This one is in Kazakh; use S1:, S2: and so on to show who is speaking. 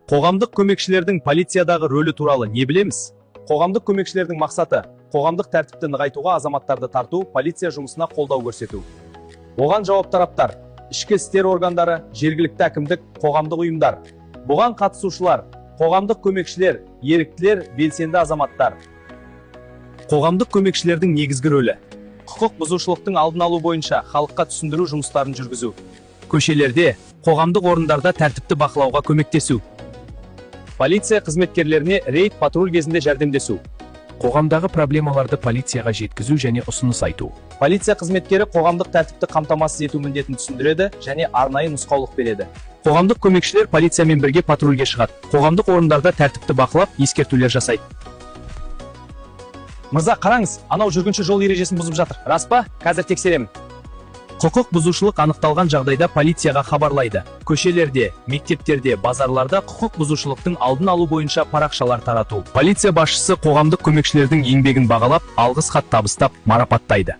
S1: Қоғамдық көмекшілердің полициядағы рөлі туралы не білеміз? Қоғамдық көмекшілердің мақсаты қоғамдық тәртіпті нығайтуға, азаматтарды тарту, полиция жұмысына қолдау көрсету. Оған жауапты тараптар: ішкі істер органдары, жергілікті әкімдік, қоғамдық ұйымдар. Бұған қатысушылар: қоғамдық көмекшілер, еріктілер, белсенді азаматтар. Қоғамдық көмекшілердің негізгі рөлі: құқық бұзушылықтың алдын алу бойынша халыққа түсіндіру жұмыстарын жүргізу. Көшелерде, қоғамдық орындарда тәртіпті бақылауға көмектесу. Полиция қызметкерлеріне рейд, патруль кезінде жәрдемдесу.
S2: Қоғамдағы проблемаларды полицияға жеткізу және ұсыныс айту.
S1: Полиция қызметкері қоғамдық тәртіпті қамтамасыз ету міндетін түсіндіреді және арнайы нұсқаулық береді. Қоғамдық көмекшілер полициямен бірге патрульге шығады. Қоғамдық орындарда тәртіпті бақылап, ескертулер жасайды. Мырза, қараңыз, анау жүргінші жол ережесін бұзып жатыр. Рас па? Қазір тексеремін. Құқық бұзушылық анықталған жағдайда полицияға хабарлайды. Көшелерде, мектептерде, базарларда құқық бұзушылықтың алдын алу бойынша парақшалар тарату. Полиция басшысы қоғамдық көмекшілердің еңбегін бағалап, алғыс хат табыстап, марапаттайды.